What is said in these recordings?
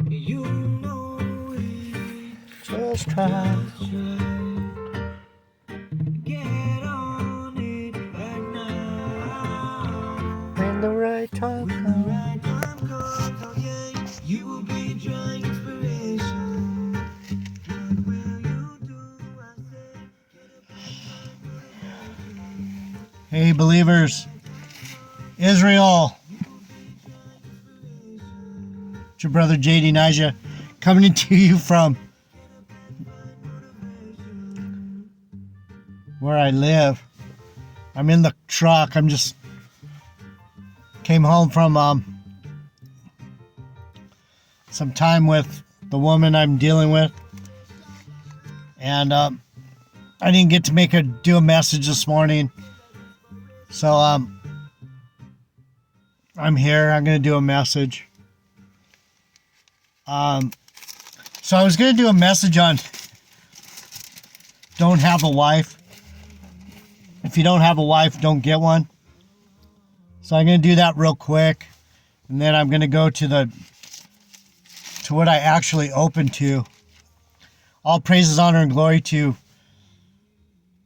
You know it. Just try. Get on it right now. When the right time When the comes. right time comes, oh yeah, you will be drawing inspiration. What will you do? I say, Hey, believers, Israel, it's your brother JD Nija coming to you from where I live. I'm in the truck. Came home from some time with the woman I'm dealing with, and I didn't get to do a message this morning, so I'm here. I'm going to do a message. So I was going to do a message on don't have a wife. If you don't have a wife, don't get one. So I'm going to do that real quick, and then I'm going to go to what I actually opened to. All praises, honor, and glory to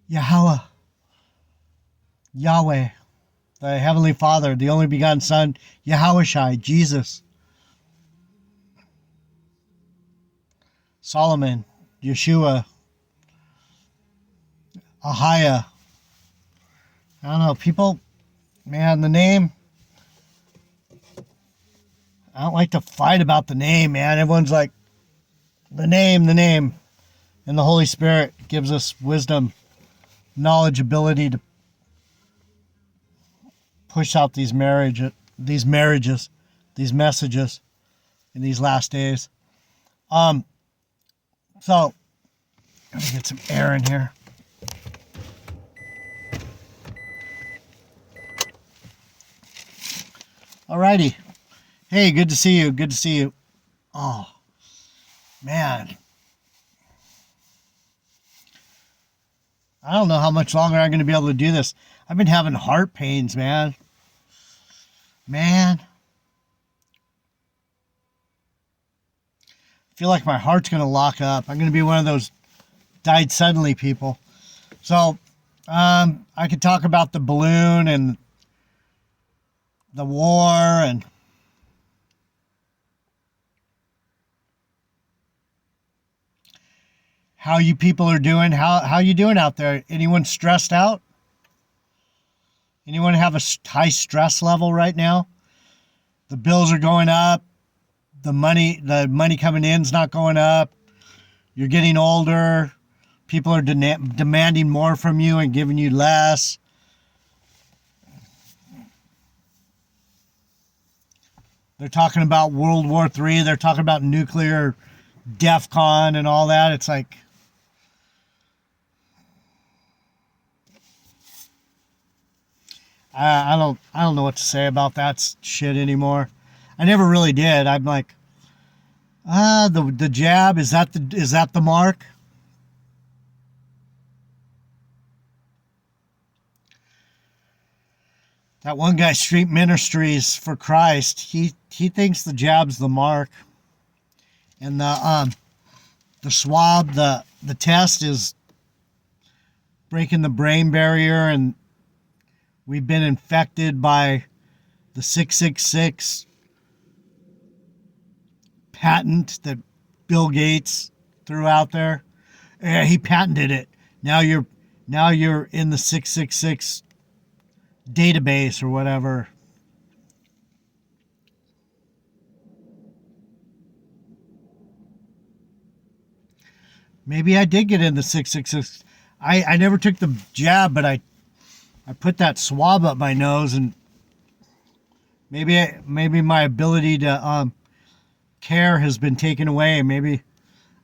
Yahweh, the Heavenly Father, the only begotten Son, Yahushai, Jesus, Solomon, Yeshua, Ahia. I don't know, people, man, the name, I don't like to fight about the name, man. Everyone's like, the name. And the Holy Spirit gives us wisdom, knowledge, ability to push out these messages in these last days. So, let me get some air in here. Alrighty. Hey, good to see you. Oh, man. I don't know how much longer I'm going to be able to do this. I've been having heart pains, man. I feel like my heart's going to lock up. I'm going to be one of those died suddenly people. So, I could talk about the balloon and the war and how you people are doing. How you doing out there? Anyone stressed out? Anyone have a high stress level right now? The bills are going up. The money coming in is not going up. You're getting older. People are demanding more from you and giving you less. They're talking about World War III. They're talking about nuclear DEFCON and all that. It's like, I don't know what to say about that shit anymore. I never really did. I'm like, the jab, is that the mark? That one guy, Street Ministries for Christ, he thinks the jab's the mark, and the swab, the test is breaking the brain barrier, and we've been infected by the 666 patent that Bill Gates threw out there. Yeah, he patented it. Now you're in the 666 database or whatever. Maybe I did get in the 666. I never took the jab, but I put that swab up my nose, and maybe my ability to care has been taken away. Maybe,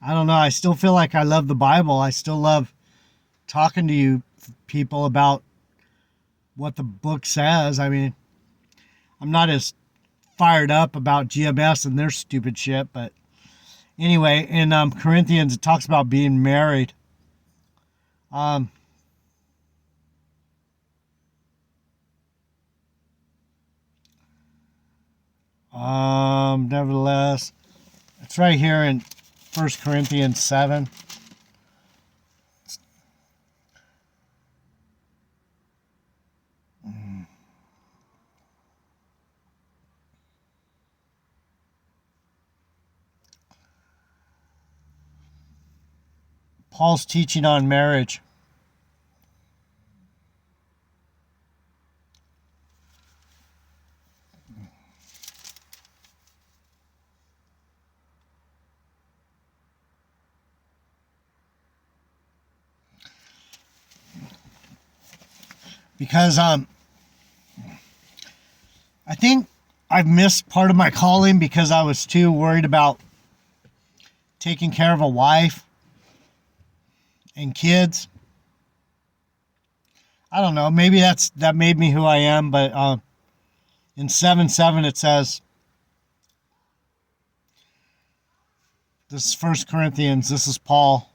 I don't know. I still feel like I love the Bible. I still love talking to you people about what the book says. I mean, I'm not as fired up about GMS and their stupid shit, but anyway, in Corinthians it talks about being married. Nevertheless, it's right here in 1 Corinthians 7. Paul's teaching on marriage. Because I think I've missed part of my calling because I was too worried about taking care of a wife and kids. I don't know. Maybe that made me who I am. But in 7:7 it says, this is 1 Corinthians. This is Paul.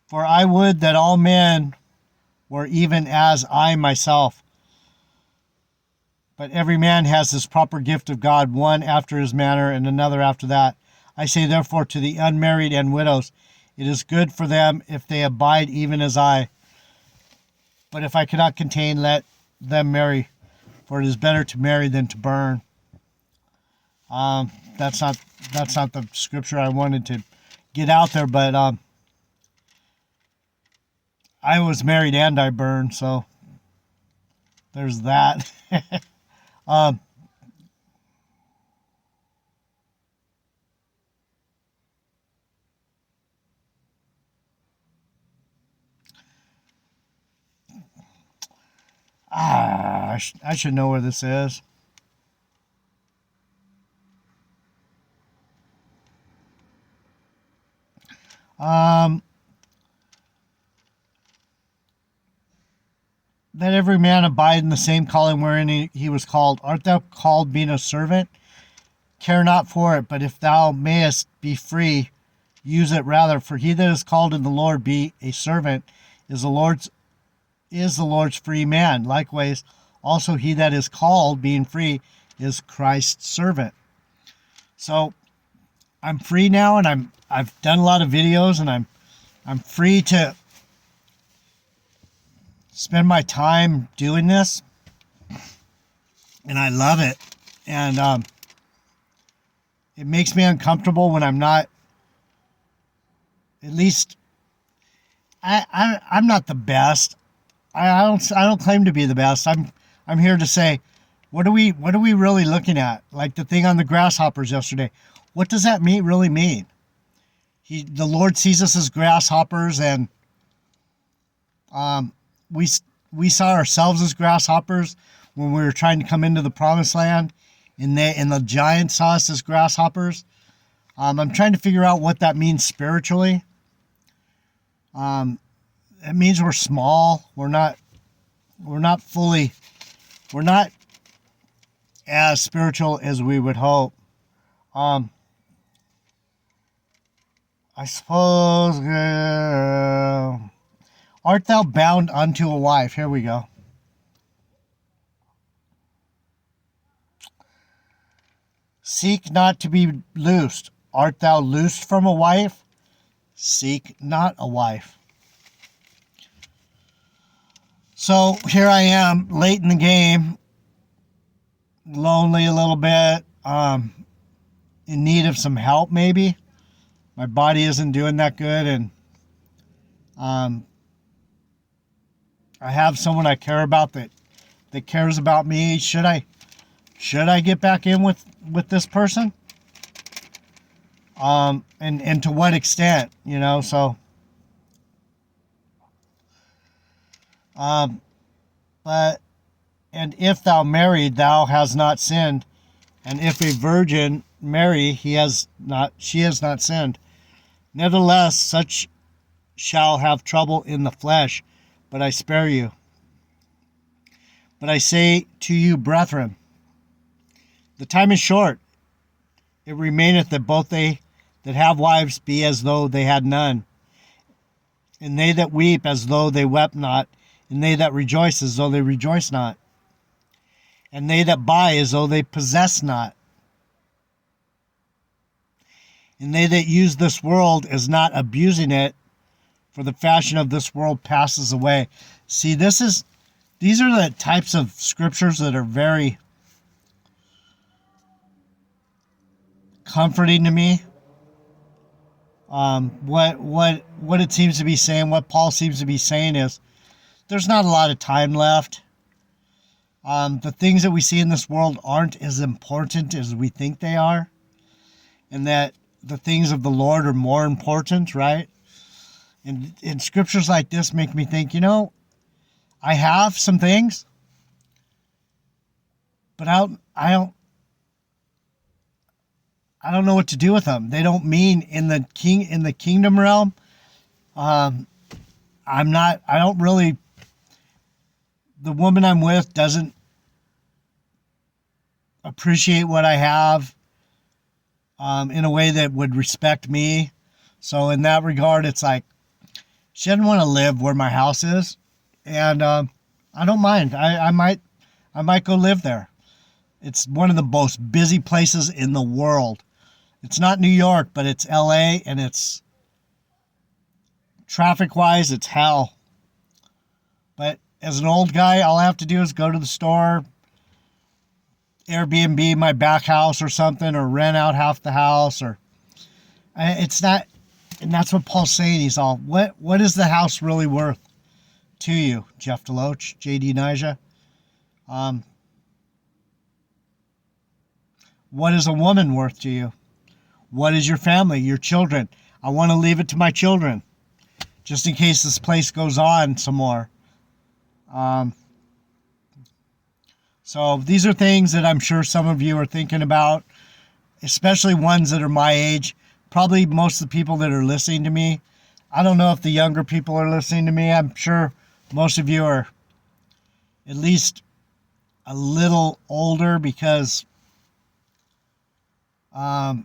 For I would that all men were even as I myself. But every man has his proper gift of God, one after his manner and another after that. I say therefore to the unmarried and widows, it is good for them if they abide even as I. But if I cannot contain, let them marry, for it is better to marry than to burn. That's not the scripture I wanted to get out there, but I was married and I burned, so there's that. I should know where this is. That every man abide in the same calling wherein he was called. Art thou called being a servant? Care not for it, but if thou mayest be free, use it rather. For he that is called in the Lord be a servant, is the Lord's free man. Likewise, also he that is called, being free, is Christ's servant. So I'm free now, and I've done a lot of videos, and I'm free to spend my time doing this, and I love it. And it makes me uncomfortable when I'm not. At least I'm not the best. I don't claim to be the best. I'm here to say, what are we really looking at? Like the thing on the grasshoppers yesterday. What does that really mean? The Lord sees us as grasshoppers, and we saw ourselves as grasshoppers when we were trying to come into the promised land, and the giants saw us as grasshoppers. I'm trying to figure out what that means spiritually. It means we're small. We're not as spiritual as we would hope. I suppose, art thou bound unto a wife? Here we go. Seek not to be loosed. Art thou loosed from a wife? Seek not a wife. So here I am, late in the game, lonely a little bit, in need of some help maybe. My body isn't doing that good, and I have someone I care about that cares about me. Should I get back in with this person? And to what extent, so but and if thou married, thou hast not sinned, and if a virgin marry, she has not sinned. Nevertheless, such shall have trouble in the flesh, but I spare you. But I say to you, brethren, the time is short. It remaineth that both they that have wives be as though they had none, and they that weep as though they wept not, and they that rejoice as though they rejoice not. and they that buy as though they possess not. And they that use this world as not abusing it, for the fashion of this world passes away. See, these are the types of scriptures that are very comforting to me. What it seems to be saying, what Paul seems to be saying is, there's not a lot of time left. The things that we see in this world aren't as important as we think they are, and that the things of the Lord are more important, right? And scriptures like this make me think, I have some things, but I don't know what to do with them. They don't mean in the kingdom realm. I don't really. The woman I'm with doesn't appreciate what I have in a way that would respect me. So in that regard, it's like she doesn't want to live where my house is, and I don't mind. I might go live there. It's one of the most busy places in the world. It's not New York, but it's LA, and it's traffic-wise, it's hell. But as an old guy, all I have to do is go to the store, Airbnb my back house or something, or rent out half the house, or it's not. And that's what Paul's saying. He's all, what is the house really worth to you, Jeff Deloach, J.D. Nija? What is a woman worth to you? What is your family, your children? I want to leave it to my children, just in case this place goes on some more. So these are things that I'm sure some of you are thinking about, especially ones that are my age. Probably most of the people that are listening to me. I don't know if the younger people are listening to me. I'm sure most of you are at least a little older, because I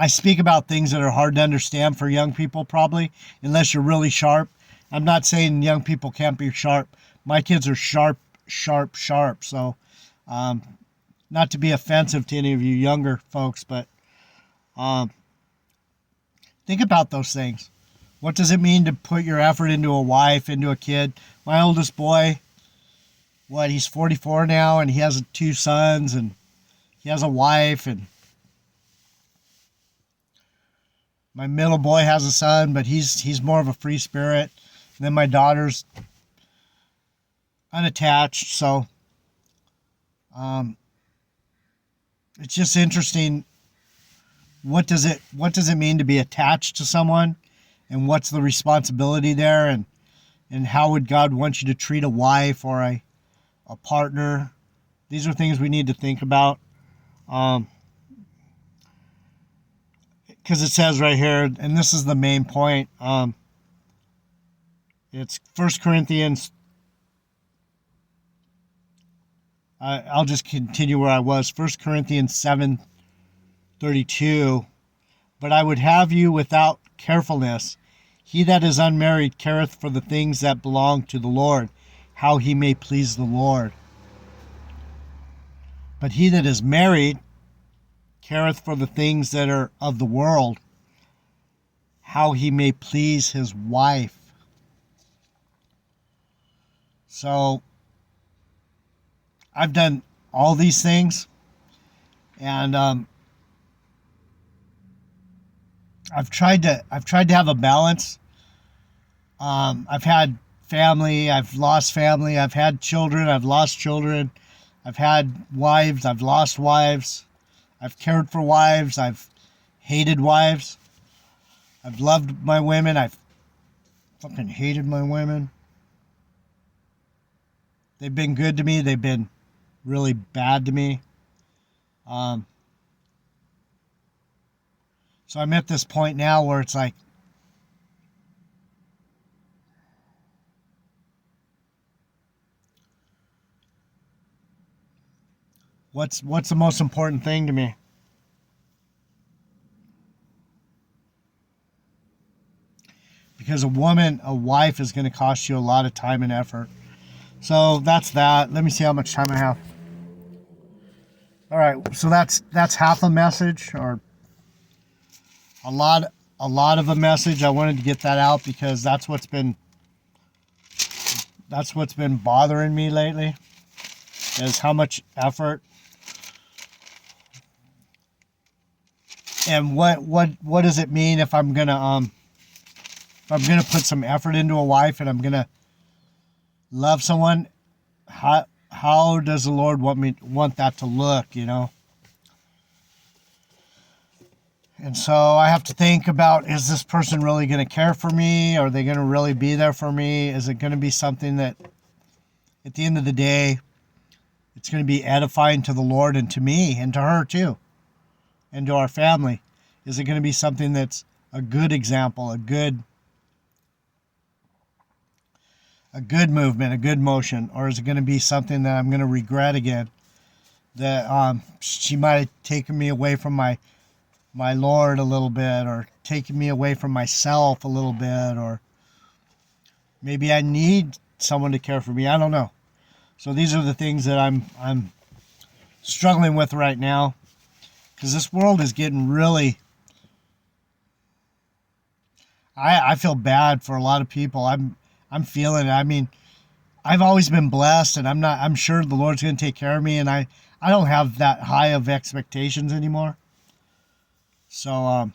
speak about things that are hard to understand for young people, probably, unless you're really sharp. I'm not saying young people can't be sharp. My kids are sharp. So, not to be offensive to any of you younger folks, but think about those things. What does it mean to put your effort into a wife, into a kid? My oldest boy, he's 44 now, and he has 2 sons, and he has a wife, and my middle boy has a son, but he's more of a free spirit. And then my daughter's unattached, so it's just interesting. What does it mean to be attached to someone, and what's the responsibility there, and how would God want you to treat a wife or a partner? These are things we need to think about. Because it says right here, and this is the main point, it's 1 Corinthians, I'll just continue where I was, 1 Corinthians 7:32, but I would have you without carefulness. He that is unmarried careth for the things that belong to the Lord, how he may please the Lord. But he that is married careth for the things that are of the world, how he may please his wife. So I've done all these things, and I've tried to have a balance. I've had family, I've lost family, I've had children, I've lost children, I've had wives, I've lost wives, I've cared for wives, I've hated wives, I've loved my women, I've fucking hated my women. They've been good to me, they've been really bad to me. So I'm at this point now where it's like, what's the most important thing to me? Because a wife is going to cost you a lot of time and effort. So that's that. Let me see how much time I have. All right, so that's half a message, or a lot of a message. I wanted to get that out because that's what's been bothering me lately, is how much effort and what does it mean if I'm gonna put some effort into a wife and I'm gonna love someone. How does the Lord want that to look, you know? And so I have to think about, is this person really going to care for me? Are they going to really be there for me? Is it going to be something that at the end of the day, it's going to be edifying to the Lord and to me and to her too, and to our family? Is it going to be something that's a good example, a good movement, a good motion? Or is it going to be something that I'm going to regret again? That she might have taken me away from my Lord a little bit, or taking me away from myself a little bit, or maybe I need someone to care for me. I don't know. So these are the things that I'm struggling with right now, because this world is getting really. I feel bad for a lot of people. I'm feeling it. I mean, I've always been blessed, and I'm sure the Lord's going to take care of me, and I don't have that high of expectations anymore. So I'm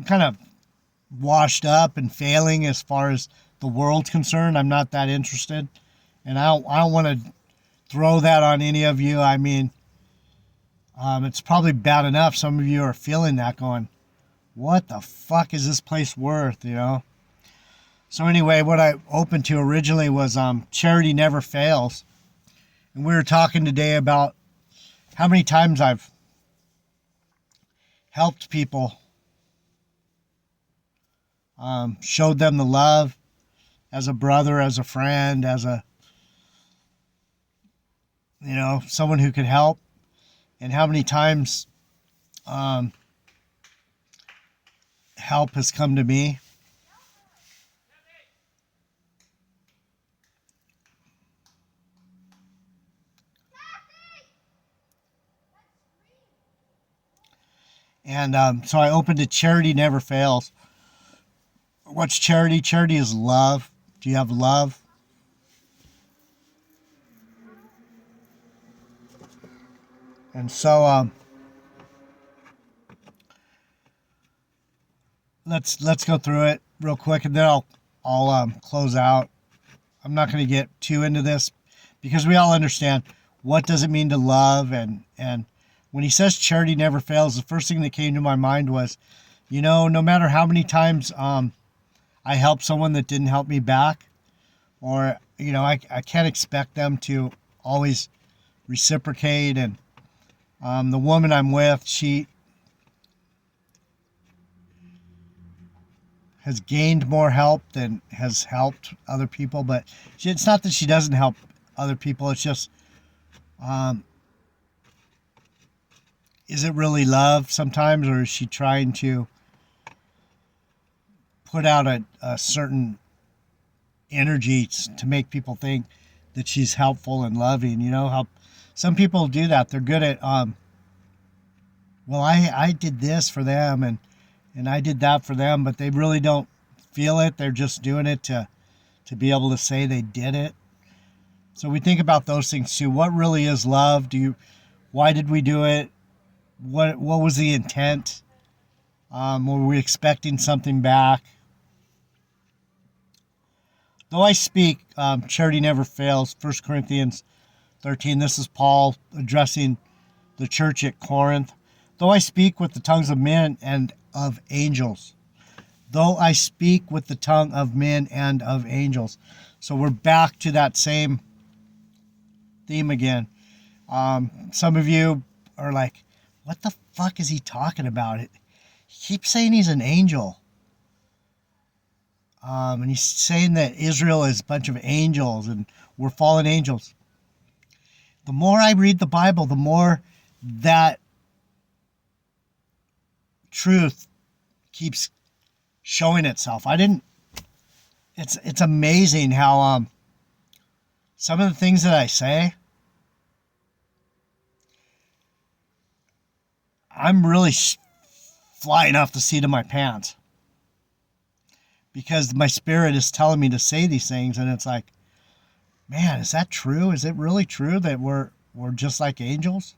kind of washed up and failing as far as the world's concerned. I'm not that interested, and I don't want to throw that on any of you. I mean, it's probably bad enough some of you are feeling that, going, what the fuck is this place worth, you know? So anyway, what I opened to originally was Charity Never Fails. And we were talking today about how many times I've helped people, showed them the love as a brother, as a friend, as a, you know, someone who could help. And how many times help has come to me. And so I opened it, Charity Never Fails. What's charity? Charity is love. Do you have love? And so let's go through it real quick, and then I'll close out. I'm not going to get too into this, because we all understand what does it mean to love, and when he says charity never fails, the first thing that came to my mind was, you know, no matter how many times I helped someone that didn't help me back, or, you know, I can't expect them to always reciprocate. And the woman I'm with, she has gained more help than has helped other people. But it's not that she doesn't help other people. It's just, is it really love sometimes, or is she trying to put out a certain energy to make people think that she's helpful and loving? You know how some people do that. They're good at, well, I did this for them, and I did that for them, but they really don't feel it. They're just doing it to be able to say they did it. So we think about those things too. What really is love? Why did we do it? What was the intent? Were we expecting something back? Though I speak, charity never fails. 1 Corinthians 13. This is Paul addressing the church at Corinth. Though I speak with the tongues of men and of angels. Though I speak with the tongue of men and of angels. So we're back to that same theme again. Some of you are like, what the fuck is he talking about? He keeps saying he's an angel. And he's saying that Israel is a bunch of angels and we're fallen angels. The more I read the Bible, the more that truth keeps showing itself. it's amazing how some of the things that I say, I'm really flying off the seat of my pants because my spirit is telling me to say these things, and it's like, man, is that true? Is it really true that we're just like angels?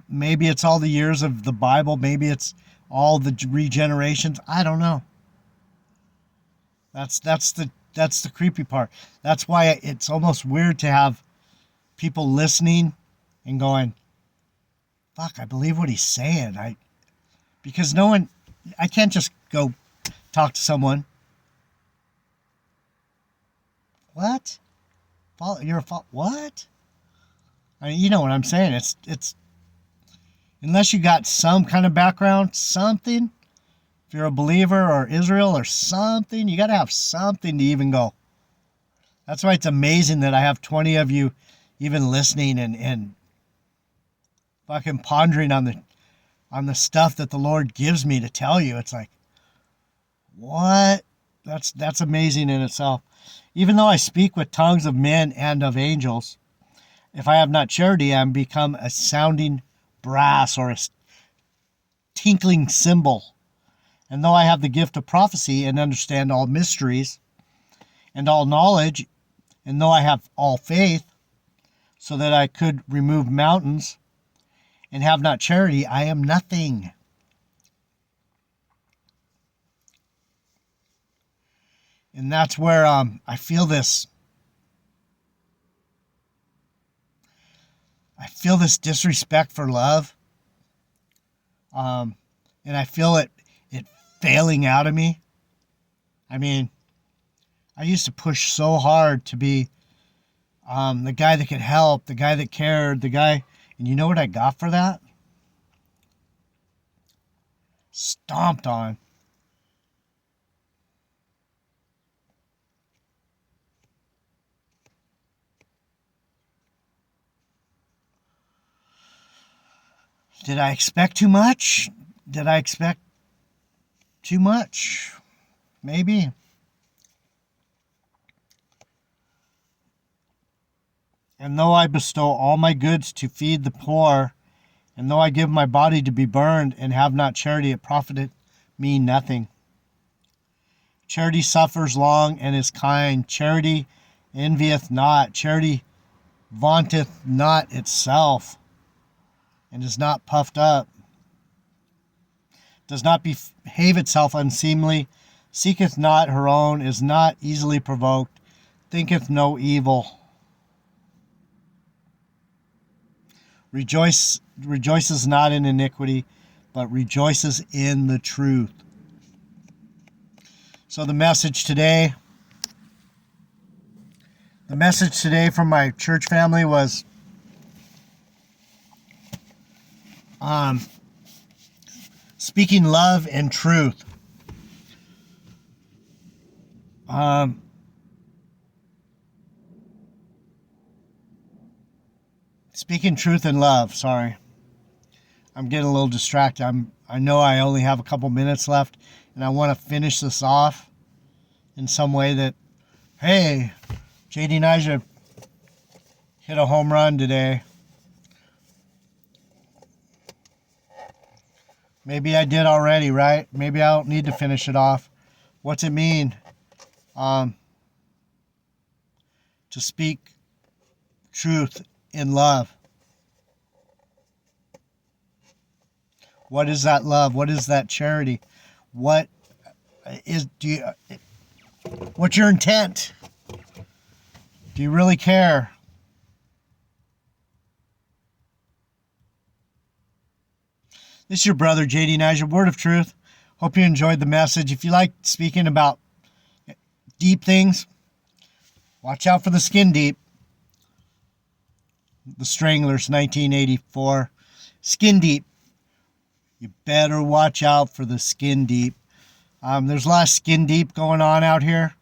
Maybe it's all the years of the Bible. Maybe it's all the regenerations. I don't know. That's the creepy part. That's why it's almost weird to have people listening and going, "Fuck, I believe what he's saying." Because I can't just go talk to someone. What? You're a what? I mean, you know what I'm saying? It's unless you got some kind of background, something. If you're a believer or Israel or something, you got to have something to even go. That's why it's amazing that I have 20 of you even listening and fucking pondering on the stuff that the Lord gives me to tell you. It's like, what? That's amazing in itself. Even though I speak with tongues of men and of angels, if I have not charity, I am become a sounding brass or a tinkling cymbal. And though I have the gift of prophecy and understand all mysteries and all knowledge, and though I have all faith, so that I could remove mountains, and have not charity, I am nothing. And that's where I feel this disrespect for love. And I feel it failing out of me. I mean, I used to push so hard to be the guy that could help, the guy that cared, the guy. And you know what I got for that? Stomped on. Did I expect too much? Did I expect too much? Maybe. And though I bestow all my goods to feed the poor, and though I give my body to be burned and have not charity, it profiteth me nothing. Charity suffers long and is kind. Charity envieth not. Charity vaunteth not itself, and is not puffed up, does not behave itself unseemly, seeketh not her own, is not easily provoked, thinketh no evil, rejoices not in iniquity, but rejoices in the truth. So the message today from my church family was speaking love and truth. Speaking truth and love. Sorry, I'm getting a little distracted. I know I only have a couple minutes left, and I want to finish this off in some way that, hey, J.D.Marraige hit a home run today. Maybe I did already, right? Maybe I don't need to finish it off. What's it mean to speak truth in love? What is that love? What is that charity? What's your intent? Do you really care? This is your brother, J.D.Marraige, Word of Truth. Hope you enjoyed the message. If you like speaking about deep things, watch out for the Skin Deep. The Stranglers, 1984. Skin Deep. You better watch out for the Skin Deep. There's a lot of Skin Deep going on out here.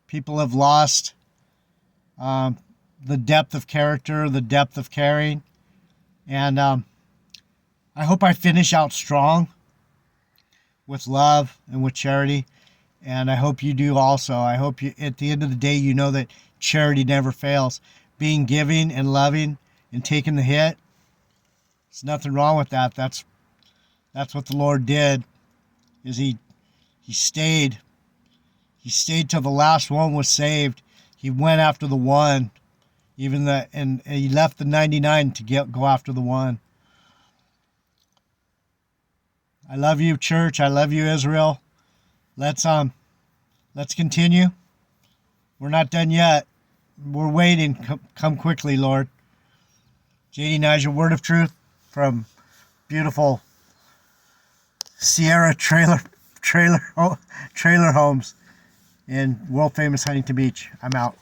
People have lost the depth of character, the depth of caring. And I hope I finish out strong with love and with charity. And I hope you do also. I hope you, at the end of the day, you know that charity never fails. Being giving and loving and taking the hit, there's nothing wrong with that. That's what the Lord did. Is he stayed. He stayed till the last one was saved. He went after the one, and he left the 99 to go after the one. I love you, church. I love you, Israel. Let's continue. We're not done yet. We're waiting. Come quickly, Lord. JD.Marraige, word of truth from beautiful Sierra trailer homes in world famous Huntington Beach. I'm out.